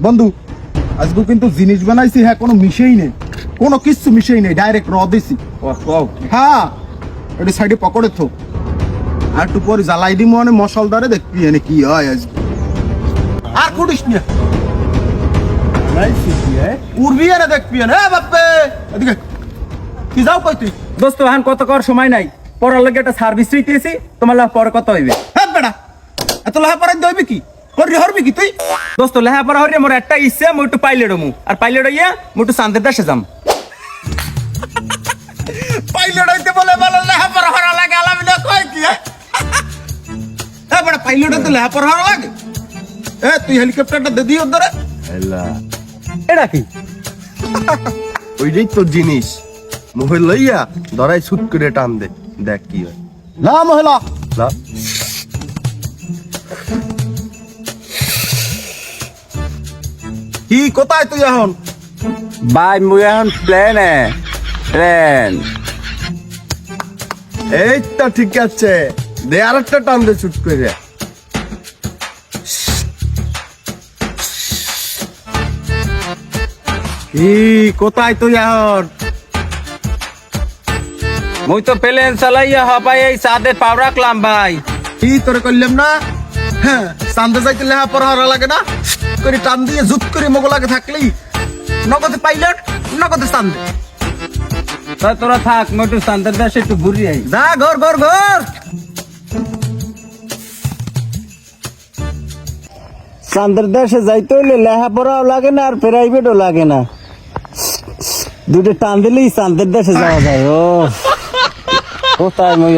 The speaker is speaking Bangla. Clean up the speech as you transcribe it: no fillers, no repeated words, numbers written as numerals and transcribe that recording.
বন্ধু আজকে কিন্তু জিনিস বানাইছি, হ্যাঁ কোনো মিশেই নেই, কোনো কিছু মিশেই নেই, ডাইরেক্ট র দিছি। হ্যাঁ এটা সাইডে পকড়ে থো, আর একটু পরে জ্বালাই দিই মানে মশলদারে, দেখবি এনে কি হয় আজকে। আর কুটিস নিয়ে উড়বি এনে দেখবি এনে। বাপ্পে এদিকে কি যাও কই তুই? দোস্ত এখন কত কর সময় নাই, পড়ার লাগে একটা সার্ভিস দিতেছি, তোমার লাভ পরে কত হইবে? হ্যাঁ বেটা এত লাহা পড়াই দইবি কি, হরবি হরবি কি তুই? দোস্ত লেহাপড়া হইলে মোর একটা ইচ্ছে, মই একটু পাইলট হমু, আর পাইলট হইয়া মই একটু চান্দের দেশে যাম। পাইলট হইতে বলে বলে লেহাপড়া হরা লাগে, আলামি না কয় কি? হ্যাঁ বেটা পাইলট হইতে লেহাপড়া হরা লাগে? এ তুই হেলিকপ্টারটা দে দিই ওর। এটা কি? ওইটাই তোর জিনিস, মুখে লইয়া ধরাই ছুট করে টান দে, দেখ কি হয়। না মহিলা না কি কোথায় তুই এখন? ভাই মুই এখন প্লেনে, প্লেন। এই তো ঠিক আছে, দে আর একটা টান দে ছুট করে। কি কোথায় তুই এখন? মুই তো প্লেন চালাইয়া হবাই এই চাঁদে পাও রাখলাম ভাই। কি তোরে করলাম না? হ্যাঁ চান্দে যাইতে লেহাপড়া হরা লাগে না? করে টান দিয়ে জুত করে মোগলাকে থাকলেই নগদে পাইলট, নগদে চান্দে। তাই তোরা থাক, মই একটু চাঁদের দেশে একটু ঘুরি আই। যা ঘর ঘর ঘর। চান্দের দেশে যাইতে হইলে লেখাপড়াও লাগে না আর প্রাইভেটও লাগে না, দুটো টান দিলেই চান্দের দেশে যাওয়া যায়। ও কোথায় মই